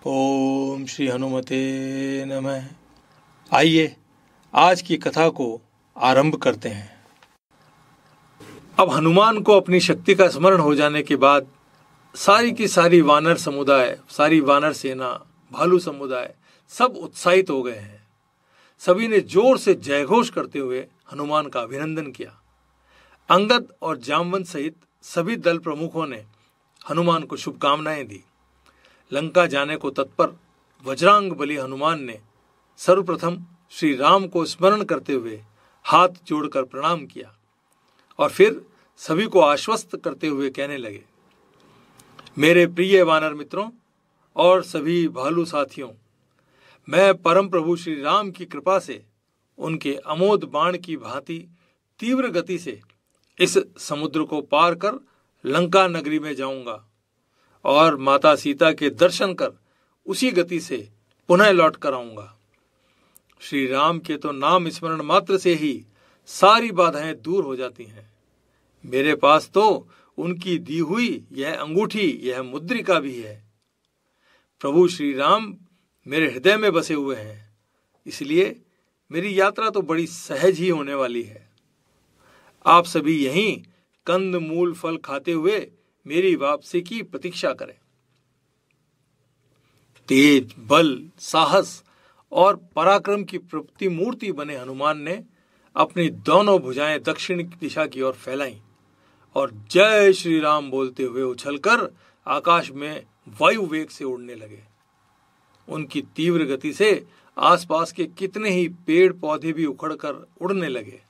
ओम श्री हनुमते नमः। आइए आज की कथा को आरंभ करते हैं। अब हनुमान को अपनी शक्ति का स्मरण हो जाने के बाद सारी की सारी वानर समुदाय, सारी वानर सेना, भालू समुदाय सब उत्साहित हो गए हैं। सभी ने जोर से जयघोष करते हुए हनुमान का अभिनंदन किया। अंगद और जामवंत सहित सभी दल प्रमुखों ने हनुमान को शुभकामनाएं दी। लंका जाने को तत्पर वज्रांग बली हनुमान ने सर्वप्रथम श्री राम को स्मरण करते हुए हाथ जोड़कर प्रणाम किया और फिर सभी को आश्वस्त करते हुए कहने लगे, मेरे प्रिय वानर मित्रों और सभी भालू साथियों, मैं परम प्रभु श्री राम की कृपा से उनके अमोद बाण की भांति तीव्र गति से इस समुद्र को पार कर लंका नगरी में जाऊंगा और माता सीता के दर्शन कर उसी गति से पुनः लौट कर आऊंगा। श्री राम के तो नाम स्मरण मात्र से ही सारी बाधाएं दूर हो जाती हैं। मेरे पास तो उनकी दी हुई यह अंगूठी, यह मुद्रिका भी है। प्रभु श्री राम मेरे हृदय में बसे हुए हैं, इसलिए मेरी यात्रा तो बड़ी सहज ही होने वाली है। आप सभी यहीं कंद मूल फल खाते हुए मेरी वापसी की प्रतीक्षा करें। तेज, बल, साहस और पराक्रम की प्रतिमूर्ति बने हनुमान ने अपनी दोनों भुजाएं दक्षिण दिशा की ओर फैलाईं और जय श्री राम बोलते हुए उछलकर आकाश में वायु वेग से उड़ने लगे। उनकी तीव्र गति से आसपास के कितने ही पेड़ पौधे भी उखड़कर उड़ने लगे।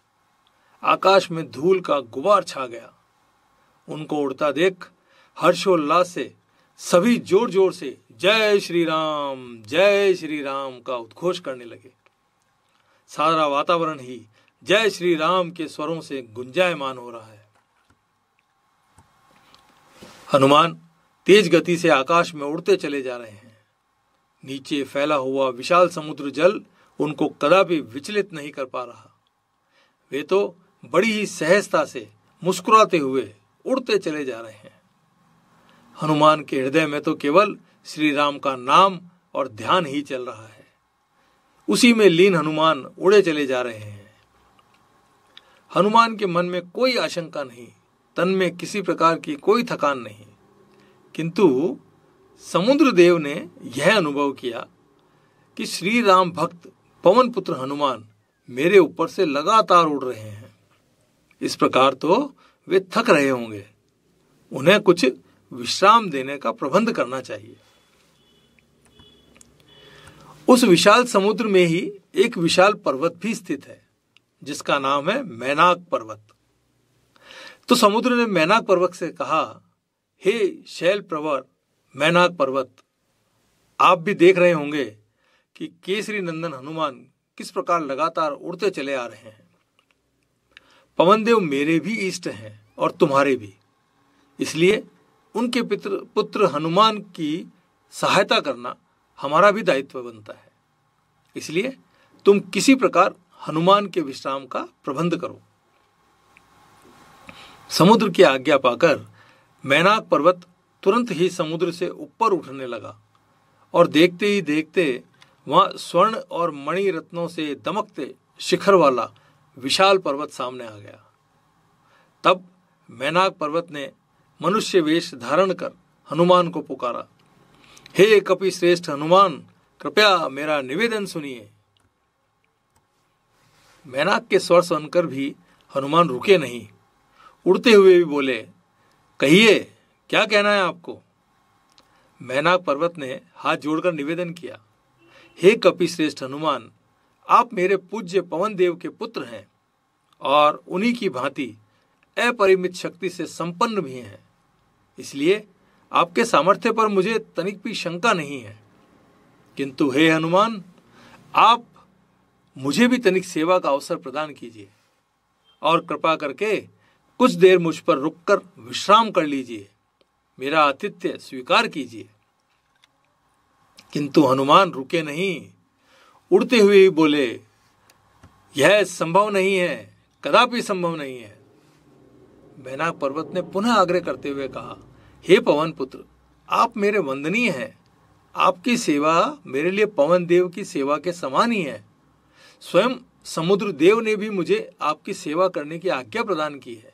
आकाश में धूल का गुबार छा गया। उनको उड़ता देख हर्षोल्लास से सभी जोर जोर से जय श्री राम का उद्घोष करने लगे। सारा वातावरण ही जय श्री राम के स्वरों से गुंजायमान हो रहा है। हनुमान तेज गति से आकाश में उड़ते चले जा रहे हैं। नीचे फैला हुआ विशाल समुद्र जल उनको कदापि विचलित नहीं कर पा रहा। वे तो बड़ी ही सहजता से मुस्कुराते हुए उड़ते चले जा रहे हैं। हनुमान के हृदय में तो केवल श्री राम का नाम और ध्यान ही चल रहा है। उसी में लीन हनुमान उड़े चले जा रहे हैं। हनुमान के मन में कोई आशंका नहीं, तन में किसी प्रकार की कोई थकान नहीं। किंतु समुद्र देव ने यह अनुभव किया कि श्री राम भक्त पवन पुत्र हनुमान मेरे ऊपर से लगातार उड़ रहे हैं। इस प्रकार तो वे थक रहे होंगे, उन्हें कुछ विश्राम देने का प्रबंध करना चाहिए। उस विशाल समुद्र में ही एक विशाल पर्वत भी स्थित है, जिसका नाम है मैनाक पर्वत। तो समुद्र ने मैनाक पर्वत से कहा, हे शैल प्रवर मैनाक पर्वत, आप भी देख रहे होंगे कि केसरी नंदन हनुमान किस प्रकार लगातार उड़ते चले आ रहे हैं। पवनदेव मेरे भी इष्ट हैं और तुम्हारे भी, इसलिए उनके पुत्र हनुमान की सहायता करना हमारा भी दायित्व बनता है। इसलिए तुम किसी प्रकार हनुमान के विश्राम का प्रबंध करो। समुद्र की आज्ञा पाकर मैनाक पर्वत तुरंत ही समुद्र से ऊपर उठने लगा और देखते ही देखते वहां स्वर्ण और मणि रत्नों से दमकते शिखर वाला विशाल पर्वत सामने आ गया। तब मैनाक पर्वत ने मनुष्य वेश धारण कर हनुमान को पुकारा, हे कपि श्रेष्ठ हनुमान, कृपया मेरा निवेदन सुनिए। मैनाक के स्वर सुनकर भी हनुमान रुके नहीं, उड़ते हुए भी बोले, कहिए क्या कहना है आपको। मैनाक पर्वत ने हाथ जोड़कर निवेदन किया, हे कपि श्रेष्ठ हनुमान, आप मेरे पूज्य पवन देव के पुत्र हैं और उन्हीं की भांति अपरिमित शक्ति से संपन्न भी हैं। इसलिए आपके सामर्थ्य पर मुझे तनिक भी शंका नहीं है। किंतु हे हनुमान, आप मुझे भी तनिक सेवा का अवसर प्रदान कीजिए और कृपा करके कुछ देर मुझ पर रुककर विश्राम कर लीजिए, मेरा आतिथ्य स्वीकार कीजिए। किंतु हनुमान रुके नहीं, उड़ते हुए ही बोले, यह संभव नहीं है, कदापि संभव नहीं है। मैनाक पर्वत ने पुनः आग्रह करते हुए कहा, हे पवन पुत्र, आप मेरे वंदनीय हैं, आपकी सेवा मेरे लिए पवन देव की सेवा के समान ही है। स्वयं समुद्र देव ने भी मुझे आपकी सेवा करने की आज्ञा प्रदान की है।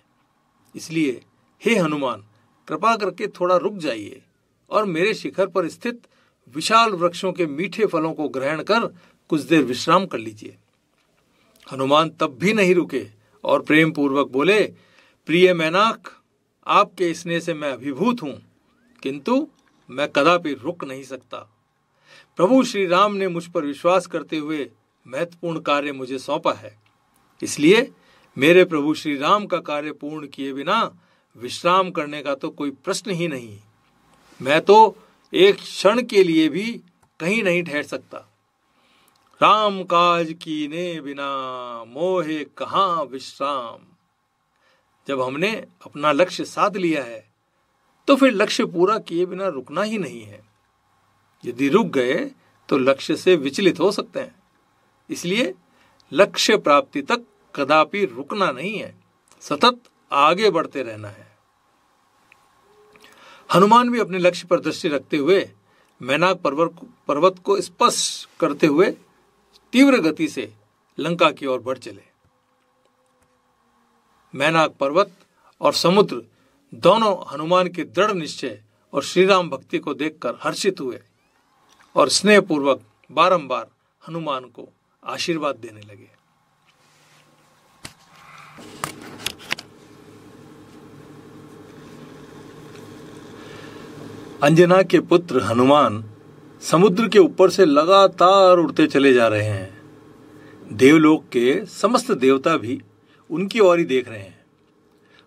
इसलिए हे हनुमान, कृपा करके थोड़ा रुक जाइए और मेरे शिखर पर स्थित विशाल वृक्षों के मीठे फलों को ग्रहण कर कुछ देर विश्राम कर लीजिए। हनुमान तब भी नहीं रुके और प्रेम पूर्वक बोले, प्रिय मैनाक, आपके स्नेह से मैं अभिभूत हूं, किंतु मैं कदापि रुक नहीं सकता। प्रभु श्री राम ने मुझ पर विश्वास करते हुए महत्वपूर्ण कार्य मुझे सौंपा है, इसलिए मेरे प्रभु श्री राम का कार्य पूर्ण किए बिना विश्राम करने का तो कोई प्रश्न ही नहीं। मैं तो एक क्षण के लिए भी कहीं नहीं ठहर सकता। राम काज कीने बिना मोहे कहाँ विश्राम। जब हमने अपना लक्ष्य साध लिया है तो फिर लक्ष्य पूरा किए बिना रुकना ही नहीं है। यदि रुक गए तो लक्ष्य से विचलित हो सकते हैं। इसलिए लक्ष्य प्राप्ति तक कदापि रुकना नहीं है, सतत आगे बढ़ते रहना है। हनुमान भी अपने लक्ष्य पर दृष्टि रखते हुए मैनाक पर्वत को स्पर्श करते हुए तीव्र गति से लंका की ओर बढ़ चले। मैनाक पर्वत और समुद्र दोनों हनुमान के दृढ़ निश्चय और श्रीराम भक्ति को देखकर हर्षित हुए और स्नेहपूर्वक बारंबार हनुमान को आशीर्वाद देने लगे। अंजना के पुत्र हनुमान समुद्र के ऊपर से लगातार उड़ते चले जा रहे हैं। देवलोक के समस्त देवता भी उनकी ओर ही देख रहे हैं।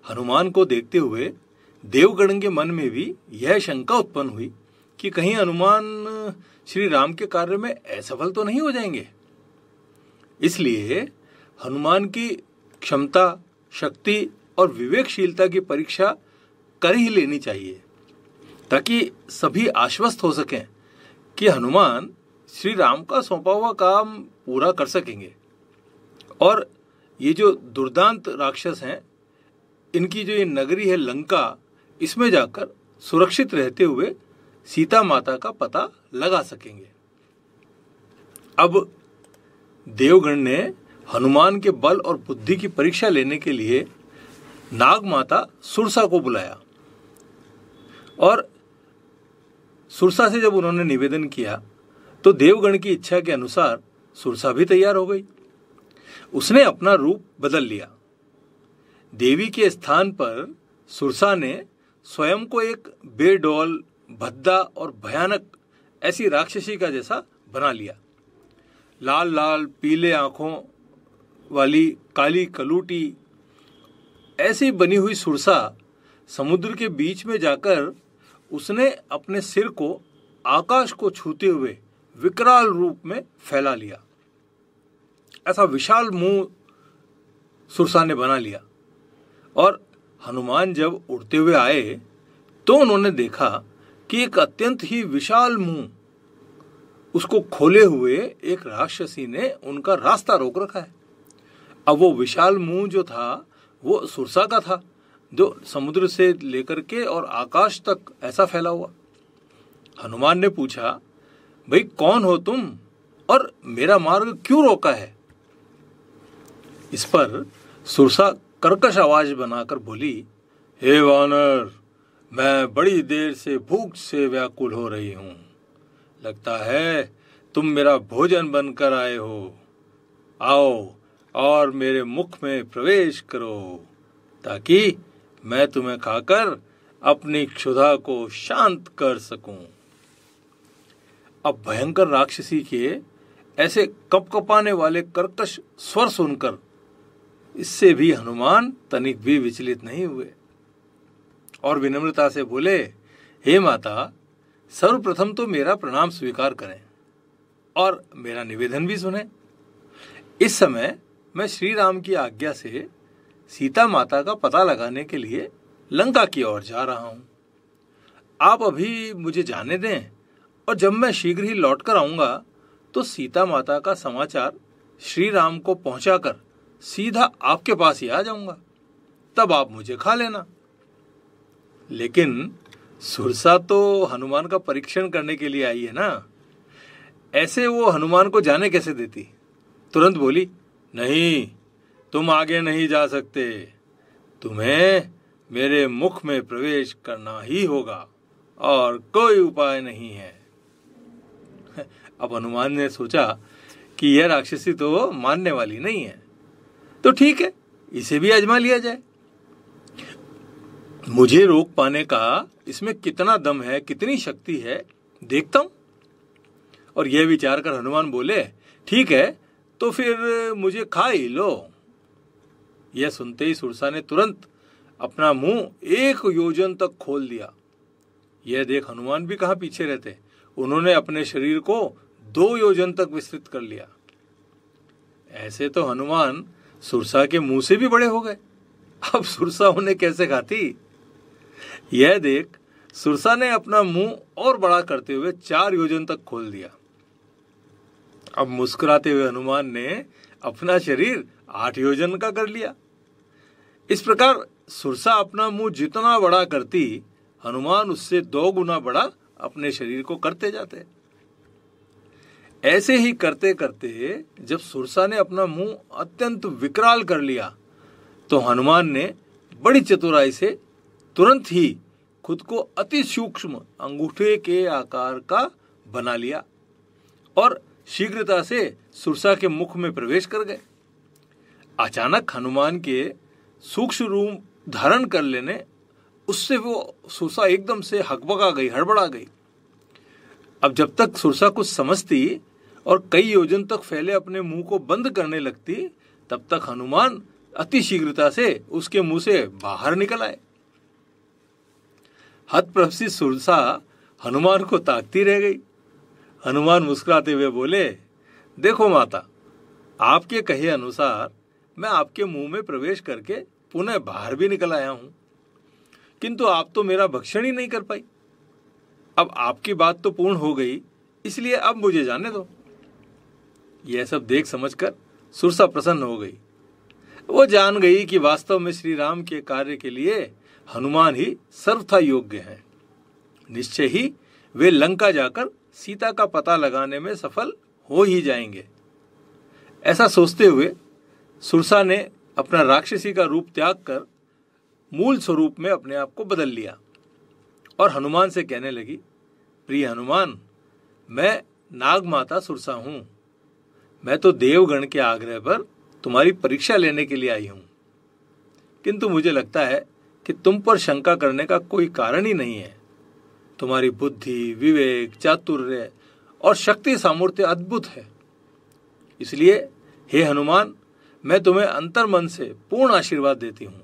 हनुमान को देखते हुए देवगण के मन में भी यह शंका उत्पन्न हुई कि कहीं हनुमान श्री राम के कार्य में असफल तो नहीं हो जाएंगे। इसलिए हनुमान की क्षमता, शक्ति और विवेकशीलता की परीक्षा कर ही लेनी चाहिए, ताकि सभी आश्वस्त हो सकें कि हनुमान श्री राम का सौंपा हुआ काम पूरा कर सकेंगे। और ये जो दुर्दांत राक्षस हैं, इनकी जो ये नगरी है लंका, इसमें जाकर सुरक्षित रहते हुए सीता माता का पता लगा सकेंगे। अब देवगण ने हनुमान के बल और बुद्धि की परीक्षा लेने के लिए नाग माता सुरसा को बुलाया और सुरसा से जब उन्होंने निवेदन किया तो देवगण की इच्छा के अनुसार सुरसा भी तैयार हो गई। उसने अपना रूप बदल लिया। देवी के स्थान पर सुरसा ने स्वयं को एक बेडौल, भद्दा और भयानक ऐसी राक्षसी का जैसा बना लिया। लाल लाल पीले आंखों वाली काली कलूटी ऐसी बनी हुई सुरसा समुद्र के बीच में जाकर उसने अपने सिर को आकाश को छूते हुए विकराल रूप में फैला लिया। ऐसा विशाल मुंह सुरसा ने बना लिया और हनुमान जब उड़ते हुए आए तो उन्होंने देखा कि एक अत्यंत ही विशाल मुंह उसको खोले हुए एक राक्षसी ने उनका रास्ता रोक रखा है। अब वो विशाल मुंह जो था वो सुरसा का था, जो समुद्र से लेकर के और आकाश तक ऐसा फैला हुआ। हनुमान ने पूछा, भाई कौन हो तुम और मेरा मार्ग क्यों रोका है? इस पर सुरसा कर्कश आवाज बनाकर बोली, हे वानर, मैं बड़ी देर से भूख से व्याकुल हो रही हूं। लगता है तुम मेरा भोजन बनकर आए हो। आओ और मेरे मुख में प्रवेश करो ताकि मैं तुम्हें खाकर अपनी क्षुधा को शांत कर सकूं। अब भयंकर राक्षसी के ऐसे कपकपाने वाले कर्कश स्वर सुनकर इससे भी हनुमान तनिक भी विचलित नहीं हुए और विनम्रता से बोले, हे माता, सर्वप्रथम तो मेरा प्रणाम स्वीकार करें और मेरा निवेदन भी सुने। इस समय मैं श्री राम की आज्ञा से सीता माता का पता लगाने के लिए लंका की ओर जा रहा हूं। आप अभी मुझे जाने दें और जब मैं शीघ्र ही लौट कर आऊंगा तो सीता माता का समाचार श्री राम को पहुंचाकर सीधा आपके पास ही आ जाऊंगा। तब आप मुझे खा लेना। लेकिन सुरसा तो हनुमान का परीक्षण करने के लिए आई है ना, ऐसे वो हनुमान को जाने कैसे देती। तुरंत बोली, नहीं, तुम आगे नहीं जा सकते, तुम्हें मेरे मुख में प्रवेश करना ही होगा और कोई उपाय नहीं है। अब हनुमान ने सोचा कि यह राक्षसी तो मानने वाली नहीं है, तो ठीक है, इसे भी आजमा लिया जाए। मुझे रोक पाने का इसमें कितना दम है, कितनी शक्ति है, देखता हूं। और यह विचार कर हनुमान बोले, ठीक है, तो फिर मुझे खा ही लो। यह सुनते ही सुरसा ने तुरंत अपना मुंह 1 योजन तक खोल दिया। यह देख हनुमान भी कहां पीछे रहते, उन्होंने अपने शरीर को 2 योजन तक विस्तृत कर लिया। ऐसे तो हनुमान सुरसा के मुंह से भी बड़े हो गए, अब सुरसा उन्हें कैसे खाती। यह देख सुरसा ने अपना मुंह और बड़ा करते हुए 4 योजन तक खोल दिया। अब मुस्कुराते हुए हनुमान ने अपना शरीर 8 योजन का कर लिया। इस प्रकार सुरसा अपना मुंह जितना बड़ा करती, हनुमान उससे 2 गुना बड़ा अपने शरीर को करते जाते। ऐसे ही करते करते जब सुरसा ने अपना मुंह अत्यंत विकराल कर लिया, तो हनुमान ने बड़ी चतुराई से तुरंत ही खुद को अति सूक्ष्म अंगूठे के आकार का बना लिया और शीघ्रता से सुरसा के मुख में प्रवेश कर गए। अचानक हनुमान के सूक्ष्म रूप धारण कर लेने उससे वो सुरसा एकदम से हकबका गई, हड़बड़ा गई। अब जब तक सुरसा कुछ समझती और कई योजन तक फैले अपने मुंह को बंद करने लगती, तब तक हनुमान अति शीघ्रता से उसके मुंह से बाहर निकल आए। हतप्रभ सुरसा हनुमान को ताकती रह गई। हनुमान मुस्कुराते हुए बोले, देखो माता, आपके कहे अनुसार मैं आपके मुंह में प्रवेश करके पुनः बाहर भी निकल आया हूं, किंतु आप तो मेरा भक्षण ही नहीं कर पाई। अब आपकी बात तो पूर्ण हो गई, इसलिए अब मुझे जाने दो। यह सब देख समझकर सुरसा प्रसन्न हो गई। वो जान गई कि वास्तव में श्री राम के कार्य के लिए हनुमान ही सर्वथा योग्य हैं। निश्चय ही वे लंका जाकर सीता का पता लगाने में सफल हो ही जाएंगे। ऐसा सोचते हुए सुरसा ने अपना राक्षसी का रूप त्याग कर मूल स्वरूप में अपने आप को बदल लिया और हनुमान से कहने लगी, प्रिय हनुमान, मैं नाग माता सुरसा हूं। मैं तो देवगण के आग्रह पर तुम्हारी परीक्षा लेने के लिए आई हूं, किंतु मुझे लगता है कि तुम पर शंका करने का कोई कारण ही नहीं है। तुम्हारी बुद्धि, विवेक, चातुर्य और शक्ति सामर्थ्य अद्भुत है। इसलिए हे हनुमान, मैं तुम्हें अंतर्मन से पूर्ण आशीर्वाद देती हूं।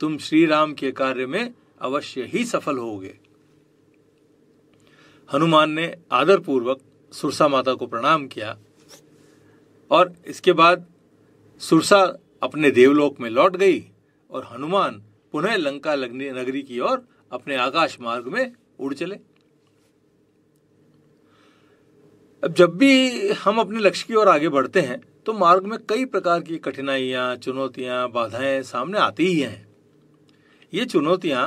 तुम श्री राम के कार्य में अवश्य ही सफल होगे। हनुमान ने आदर पूर्वक सुरसा माता को प्रणाम किया और इसके बाद सुरसा अपने देवलोक में लौट गई और हनुमान पुनः लंका नगरी की ओर अपने आकाश मार्ग में उड़ चले। अब जब भी हम अपने लक्ष्य की ओर आगे बढ़ते हैं तो मार्ग में कई प्रकार की कठिनाइयां, चुनौतियां, बाधाएं सामने आती ही हैं। ये चुनौतियां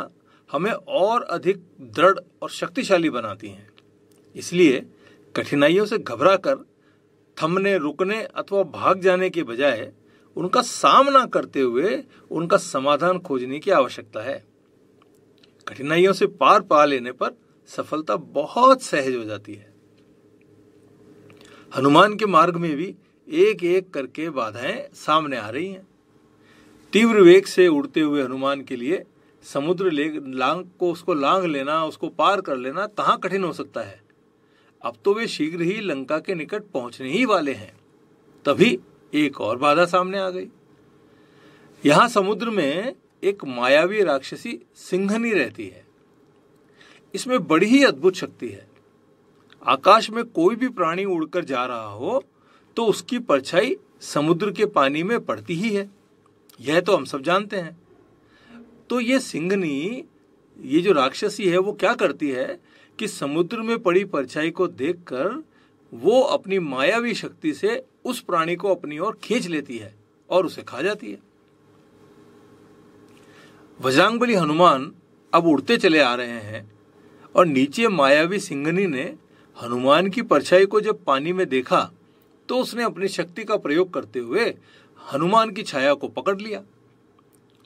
हमें और अधिक दृढ़ और शक्तिशाली बनाती हैं। इसलिए कठिनाइयों से घबराकर थमने, रुकने अथवा भाग जाने के बजाय उनका सामना करते हुए उनका समाधान खोजने की आवश्यकता है। कठिनाइयों से पार पा लेने पर सफलता बहुत सहज हो जाती है। हनुमान के मार्ग में भी एक एक करके बाधाएं सामने आ रही हैं। तीव्र वेग से उड़ते हुए हनुमान के लिए समुद्र लांग लेना, उसको पार कर लेना कहाँ कठिन हो सकता है। अब तो वे शीघ्र ही लंका के निकट पहुंचने ही वाले हैं। तभी एक और बाधा सामने आ गई। यहां समुद्र में एक मायावी राक्षसी सिंघनी रहती है। इसमें बड़ी ही अद्भुत शक्ति है। आकाश में कोई भी प्राणी उड़कर जा रहा हो तो उसकी परछाई समुद्र के पानी में पड़ती ही है। यह तो हम सब जानते हैं। तो ये सिंघनी, ये जो राक्षसी है, वो क्या करती है कि समुद्र में पड़ी परछाई को देखकर वो अपनी मायावी शक्ति से उस प्राणी को अपनी ओर खींच लेती है और उसे खा जाती है। बजरंगबली हनुमान अब उड़ते चले आ रहे हैं और नीचे मायावी सिंहनी ने हनुमान की परछाई को जब पानी में देखा तो उसने अपनी शक्ति का प्रयोग करते हुए हनुमान की छाया को पकड़ लिया।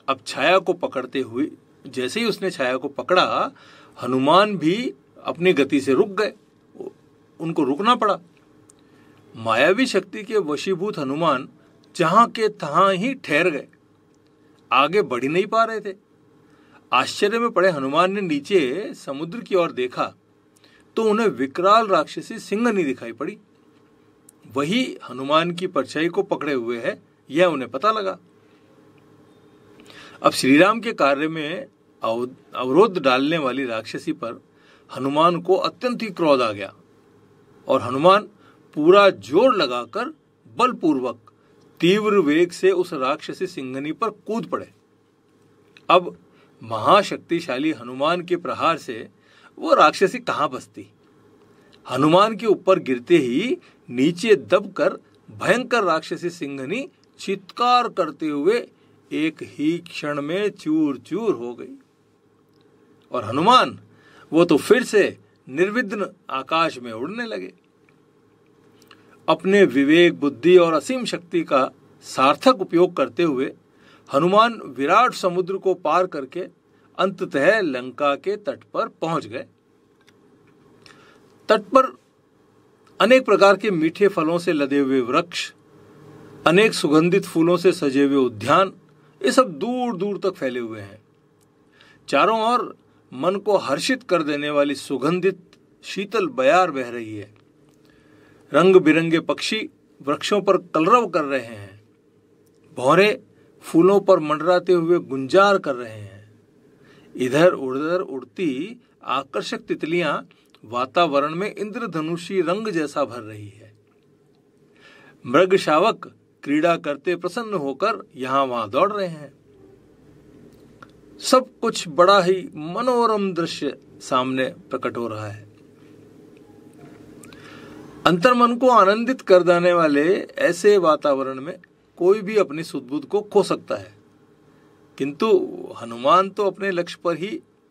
अब छाया को पकड़ते हुए जैसे ही उसने छाया को पकड़ा, हनुमान भी अपनी गति से रुक गए, उनको रुकना पड़ा। मायावी शक्ति के वशीभूत हनुमान जहां के तहां ही ठहर गए, आगे बढ़ ही नहीं पा रहे थे। आश्चर्य में पड़े हनुमान ने नीचे समुद्र की ओर देखा तो उन्हें विकराल राक्षसी सिंहनी दिखाई पड़ी। वही हनुमान की परछाई को पकड़े हुए है, यह उन्हें पता लगा। अब श्रीराम के कार्य में अवरोध डालने वाली राक्षसी पर हनुमान को अत्यंत ही क्रोध आ गया और हनुमान पूरा जोर लगाकर बलपूर्वक तीव्र वेग से उस राक्षसी सिंहनी पर कूद पड़े। अब महाशक्तिशाली हनुमान के प्रहार से वो राक्षसी कहां बचती। हनुमान के ऊपर गिरते ही नीचे दबकर भयंकर राक्षसी सिंहनी चित्कार करते हुए एक ही क्षण में चूर चूर हो गई और हनुमान वो तो फिर से निर्विघ्न आकाश में उड़ने लगे। अपने विवेक, बुद्धि और असीम शक्ति का सार्थक उपयोग करते हुए हनुमान विराट समुद्र को पार करके अंततः लंका के तट पर पहुंच गए। तट पर अनेक प्रकार के मीठे फलों से लदे हुए वृक्ष, अनेक सुगंधित फूलों से सजे हुए उद्यान, ये सब दूर दूर तक फैले हुए हैं। चारों ओर मन को हर्षित कर देने वाली सुगंधित शीतल बयार बह रही है। रंग बिरंगे पक्षी वृक्षों पर कलरव कर रहे हैं। भौरे फूलों पर मंडराते हुए गुंजार कर रहे हैं। इधर उधर उड़ती आकर्षक तितलियां वातावरण में इंद्रधनुषी रंग जैसा भर रही है। मृग शावक क्रीड़ा करते प्रसन्न होकर यहां वहां दौड़ रहे हैं। सब कुछ बड़ा ही मनोरम दृश्य सामने प्रकट हो रहा है। अंतर्मन को आनंदित कर देने वाले ऐसे वातावरण में कोई भी अपनी सुध-बुध को खो सकता है, किंतु हनुमान तो अपने लक्ष्य पर ही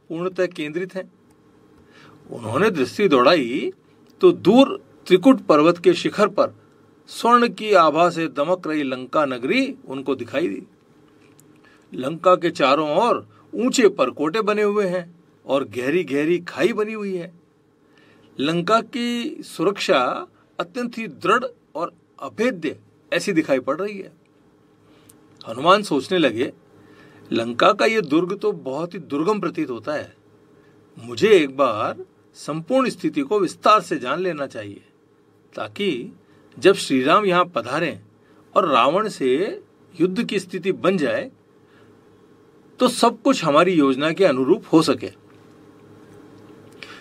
पूर्णतः केंद्रित हैं। उन्होंने दृष्टि दौड़ाई तो दूर त्रिकुट पर्वत के शिखर पर स्वर्ण की आभा से दमक रही लंका नगरी उनको दिखाई दी। लंका के चारों ओर ऊंचे परकोटे बने हुए हैं और गहरी गहरी खाई बनी हुई है। लंका की सुरक्षा अत्यंत ही दृढ़ और अभेद्य ऐसी दिखाई पड़ रही है। हनुमान सोचने लगे, लंका का यह दुर्ग तो बहुत ही दुर्गम प्रतीत होता है। मुझे एक बार संपूर्ण स्थिति को विस्तार से जान लेना चाहिए, ताकि जब श्रीराम यहां पधारें और रावण से युद्ध की स्थिति बन जाए तो सब कुछ हमारी योजना के अनुरूप हो सके।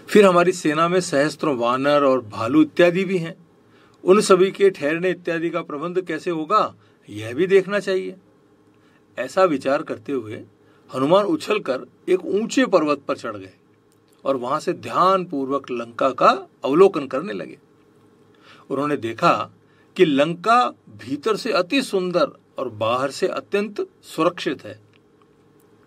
फिर हमारी सेना में सहस्त्रों वानर और भालू इत्यादि भी हैं। उन सभी के ठहरने इत्यादि का प्रबंध कैसे होगा, यह भी देखना चाहिए। ऐसा विचार करते हुए हनुमान उछलकर एक ऊंचे पर्वत पर चढ़ गए और वहां से ध्यान पूर्वक लंका का अवलोकन करने लगे। उन्होंने देखा कि लंका भीतर से अति सुंदर और बाहर से अत्यंत सुरक्षित है।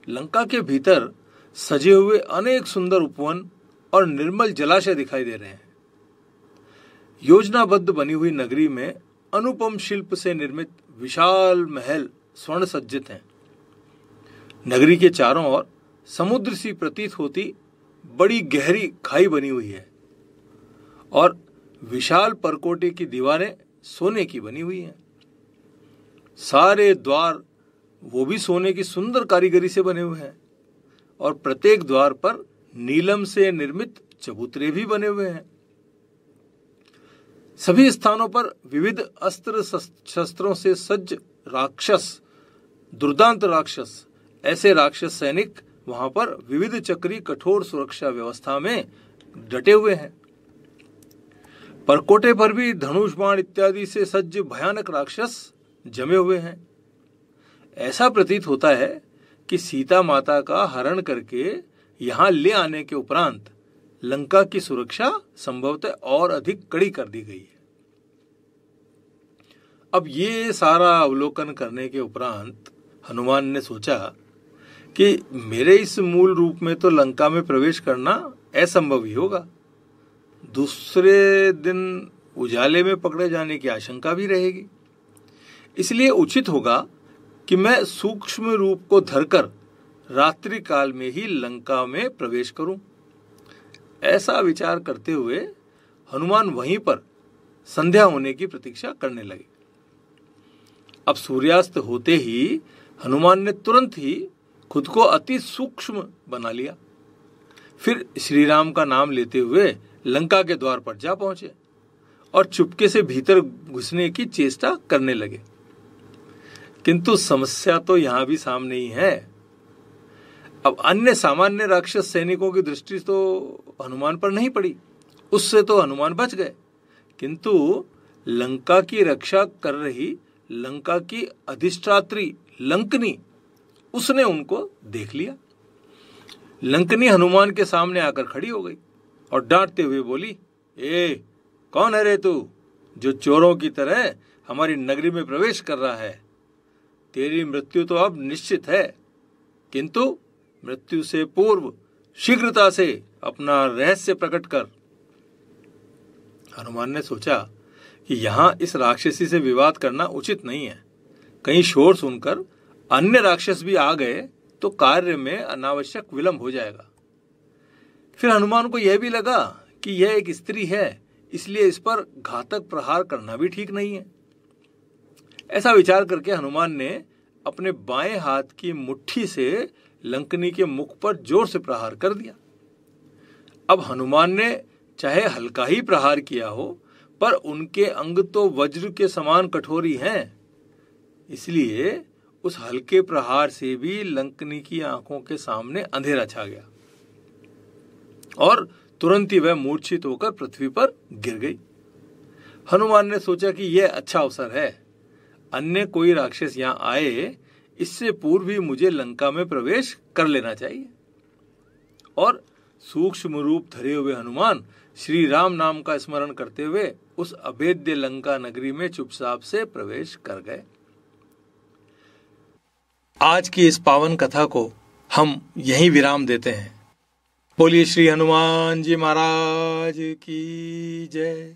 लंका के भीतर सजे हुए अनेक सुंदर उपवन और निर्मल जलाशय दिखाई दे रहे हैं। योजनाबद्ध बनी हुई नगरी में अनुपम शिल्प से निर्मित विशाल महल स्वर्ण सज्जित हैं। नगरी के चारों ओर समुद्र सी प्रतीत होती बड़ी गहरी खाई बनी हुई है और विशाल परकोटे की दीवारें सोने की बनी हुई हैं। सारे द्वार वो भी सोने की सुंदर कारीगरी से बने हुए हैं और प्रत्येक द्वार पर नीलम से निर्मित चबूतरे भी बने हुए हैं। सभी स्थानों पर विविध अस्त्र शस्त्रों से सज्ज राक्षस, दुर्दांत राक्षस, ऐसे राक्षस सैनिक वहां पर विविध चक्री कठोर सुरक्षा व्यवस्था में डटे हुए हैं। परकोटे पर भी धनुष बाण इत्यादि से सज्ज भयानक राक्षस जमे हुए हैं। ऐसा प्रतीत होता है कि सीता माता का हरण करके यहां ले आने के उपरांत लंका की सुरक्षा संभवतः और अधिक कड़ी कर दी गई है। अब ये सारा अवलोकन करने के उपरांत हनुमान ने सोचा कि मेरे इस मूल रूप में तो लंका में प्रवेश करना असंभव ही होगा। दूसरे दिन उजाले में पकड़े जाने की आशंका भी रहेगी। इसलिए उचित होगा कि मैं सूक्ष्म रूप को धरकर रात्रि काल में ही लंका में प्रवेश करूं। ऐसा विचार करते हुए हनुमान वहीं पर संध्या होने की प्रतीक्षा करने लगे। अब सूर्यास्त होते ही हनुमान ने तुरंत ही खुद को अति सूक्ष्म बना लिया। फिर श्री राम का नाम लेते हुए लंका के द्वार पर जा पहुंचे और चुपके से भीतर घुसने की चेष्टा करने लगे। किंतु समस्या तो यहां भी सामने ही है। अब अन्य सामान्य राक्षस सैनिकों की दृष्टि तो हनुमान पर नहीं पड़ी, उससे तो हनुमान बच गए। किंतु लंका की रक्षा कर रही लंका की अधिष्ठात्री लंकनी, उसने उनको देख लिया। लंकनी हनुमान के सामने आकर खड़ी हो गई और डांटते हुए बोली, ए कौन है रे तू, जो चोरों की तरह हमारी नगरी में प्रवेश कर रहा है? तेरी मृत्यु तो अब निश्चित है, किंतु मृत्यु से पूर्व शीघ्रता से अपना रहस्य प्रकट कर। हनुमान ने सोचा कि यहां इस राक्षसी से विवाद करना उचित नहीं है। कहीं शोर सुनकर अन्य राक्षस भी आ गए तो कार्य में अनावश्यक विलंब हो जाएगा। फिर हनुमान को यह भी लगा कि यह एक स्त्री है, इसलिए इस पर घातक प्रहार करना भी ठीक नहीं है। ऐसा विचार करके हनुमान ने अपने बाएं हाथ की मुट्ठी से लंकनी के मुख पर जोर से प्रहार कर दिया। अब हनुमान ने चाहे हल्का ही प्रहार किया हो, पर उनके अंग तो वज्र के समान कठोरी हैं। इसलिए उस हल्के प्रहार से भी लंकनी की आंखों के सामने अंधेरा छा गया और तुरंत ही वह मूर्छित होकर पृथ्वी पर गिर गई। हनुमान ने सोचा कि यह अच्छा अवसर है, अन्य कोई राक्षस यहां आए इससे पूर्व ही मुझे लंका में प्रवेश कर लेना चाहिए। और सूक्ष्म रूप धरे हुए हनुमान श्री राम नाम का स्मरण करते हुए उस अभेद्य लंका नगरी में चुपचाप से प्रवेश कर गए। आज की इस पावन कथा को हम यहीं विराम देते हैं। बोलिए श्री हनुमान जी महाराज की जय।